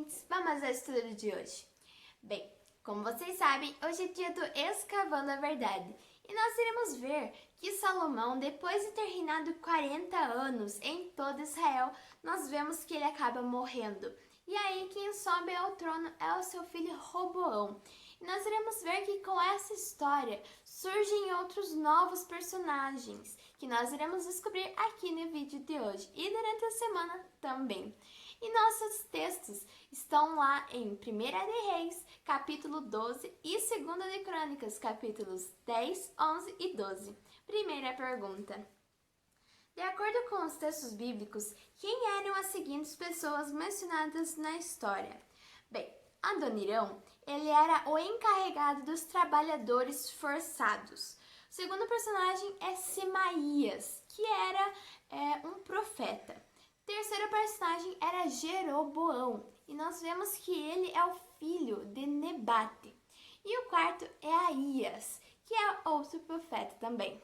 ouvintes! Vamos ao estudo de hoje. Bem, como vocês sabem, hoje é dia do Escavando a Verdade e nós iremos ver que Salomão, depois de ter reinado 40 anos em todo Israel, nós vemos que ele acaba morrendo. E aí quem sobe ao trono é o seu filho Roboão. E nós iremos ver que com essa história surgem outros novos personagens que nós iremos descobrir aqui no vídeo de hoje e durante a semana também. E nossos textos estão lá em 1ª de Reis, capítulo 12 e 2ª de Crônicas, capítulos 10, 11 e 12. Primeira pergunta. De acordo com os textos bíblicos, quem eram as seguintes pessoas mencionadas na história? Bem, Adonirão, ele era o encarregado dos trabalhadores forçados. O segundo personagem é Semaías, que era um profeta. O terceiro personagem era Jeroboão, e nós vemos que ele é o filho de Nebate. E o quarto é Aías, que é outro profeta também.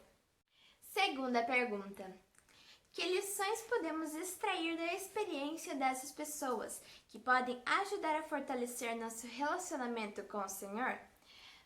Segunda pergunta. Que lições podemos extrair da experiência dessas pessoas que podem ajudar a fortalecer nosso relacionamento com o Senhor?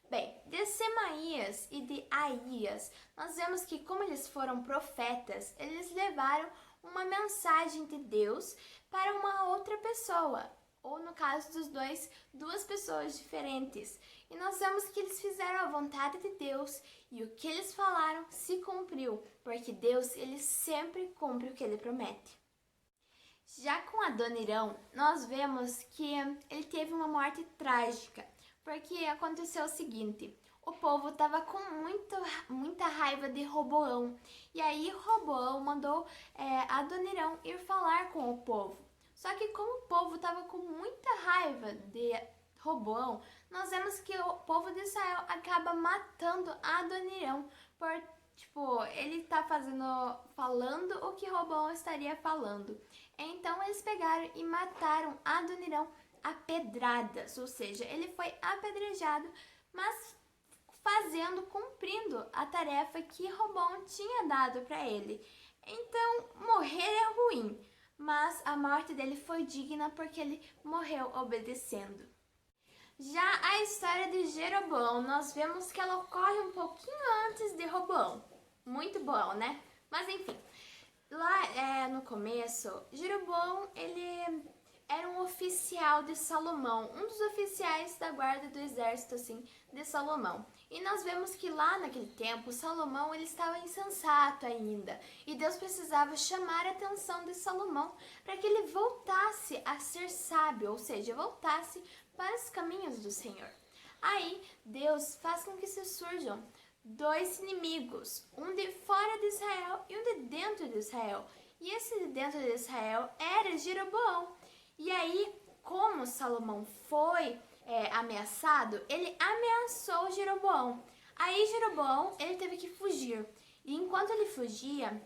Bem, de Semaías e de Aías, nós vemos que como eles foram profetas, eles levaram uma mensagem de Deus para uma outra pessoa, ou no caso dos dois, duas pessoas diferentes. E nós vemos que eles fizeram a vontade de Deus e o que eles falaram se cumpriu, porque Deus ele sempre cumpre o que ele promete. Já com Adonirão, nós vemos que ele teve uma morte trágica, porque aconteceu o seguinte: o povo estava com muita raiva de Roboão, e aí Roboão mandou Adonirão ir falar com o povo. Só que como o povo estava com muita raiva de Roboão, nós vemos que o povo de Israel acaba matando Adonirão por, ele tá falando o que Roboão estaria falando. Então eles pegaram e mataram Adonirão a pedradas, ou seja, ele foi apedrejado, mas cumprindo a tarefa que Roboão tinha dado para ele. Então, morrer é ruim, mas a morte dele foi digna porque ele morreu obedecendo. Já a história de Jeroboão, nós vemos que ela ocorre um pouquinho antes de Roboão. Muito bom, né? Mas enfim, lá no começo, Jeroboão, ele era um oficial de Salomão, um dos oficiais da guarda do exército, assim, de Salomão. E nós vemos que lá naquele tempo, Salomão ele estava insensato ainda. E Deus precisava chamar a atenção de Salomão para que ele voltasse a ser sábio, ou seja, voltasse para os caminhos do Senhor. Aí, Deus faz com que se surjam dois inimigos, um de fora de Israel e um de dentro de Israel. E esse de dentro de Israel era Jeroboão. E aí, como Salomão foi ameaçado, ele ameaçou Jeroboão. Aí Jeroboão, ele teve que fugir. E enquanto ele fugia,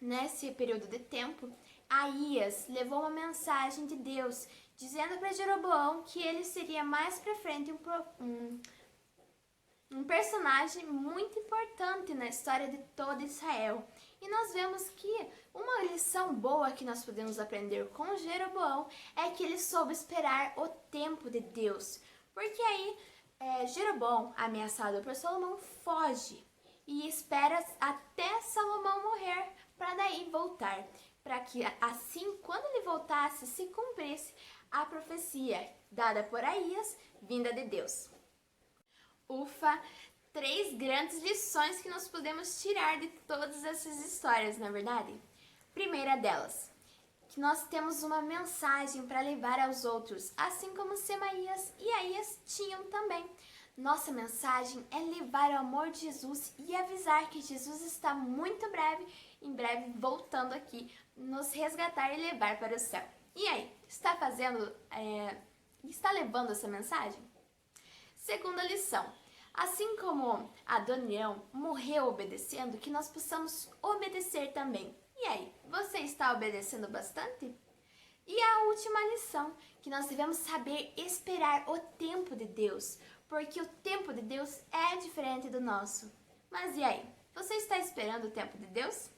nesse período de tempo, Aías levou uma mensagem de Deus, dizendo para Jeroboão que ele seria mais pra frente um personagem muito importante na história de todo Israel. E nós vemos que uma lição boa que nós podemos aprender com Jeroboão é que ele soube esperar o tempo de Deus. Porque aí Jeroboão, ameaçado por Salomão, foge e espera até Salomão morrer para daí voltar. Para que assim, quando ele voltasse, se cumprisse a profecia dada por Aías, vinda de Deus. Ufa! 3 grandes lições que nós podemos tirar de todas essas histórias, não é verdade? Primeira delas, que nós temos uma mensagem para levar aos outros, assim como Semaías e Aías tinham também. Nossa mensagem é levar o amor de Jesus e avisar que Jesus está muito em breve voltando aqui, nos resgatar e levar para o céu. E aí, está levando essa mensagem? Segunda lição. Assim como Adonião morreu obedecendo, que nós possamos obedecer também. E aí, você está obedecendo bastante? E a última lição, que nós devemos saber esperar o tempo de Deus, porque o tempo de Deus é diferente do nosso. Mas e aí, você está esperando o tempo de Deus?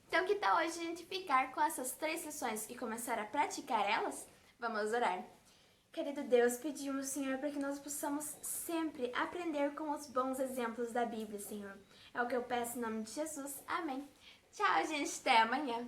Então que tal hoje a gente ficar com essas 3 lições e começar a praticar elas? Vamos orar. Querido Deus, pedimos, Senhor, para que nós possamos sempre aprender com os bons exemplos da Bíblia, Senhor. É o que eu peço em nome de Jesus. Amém. Tchau, gente. Até amanhã.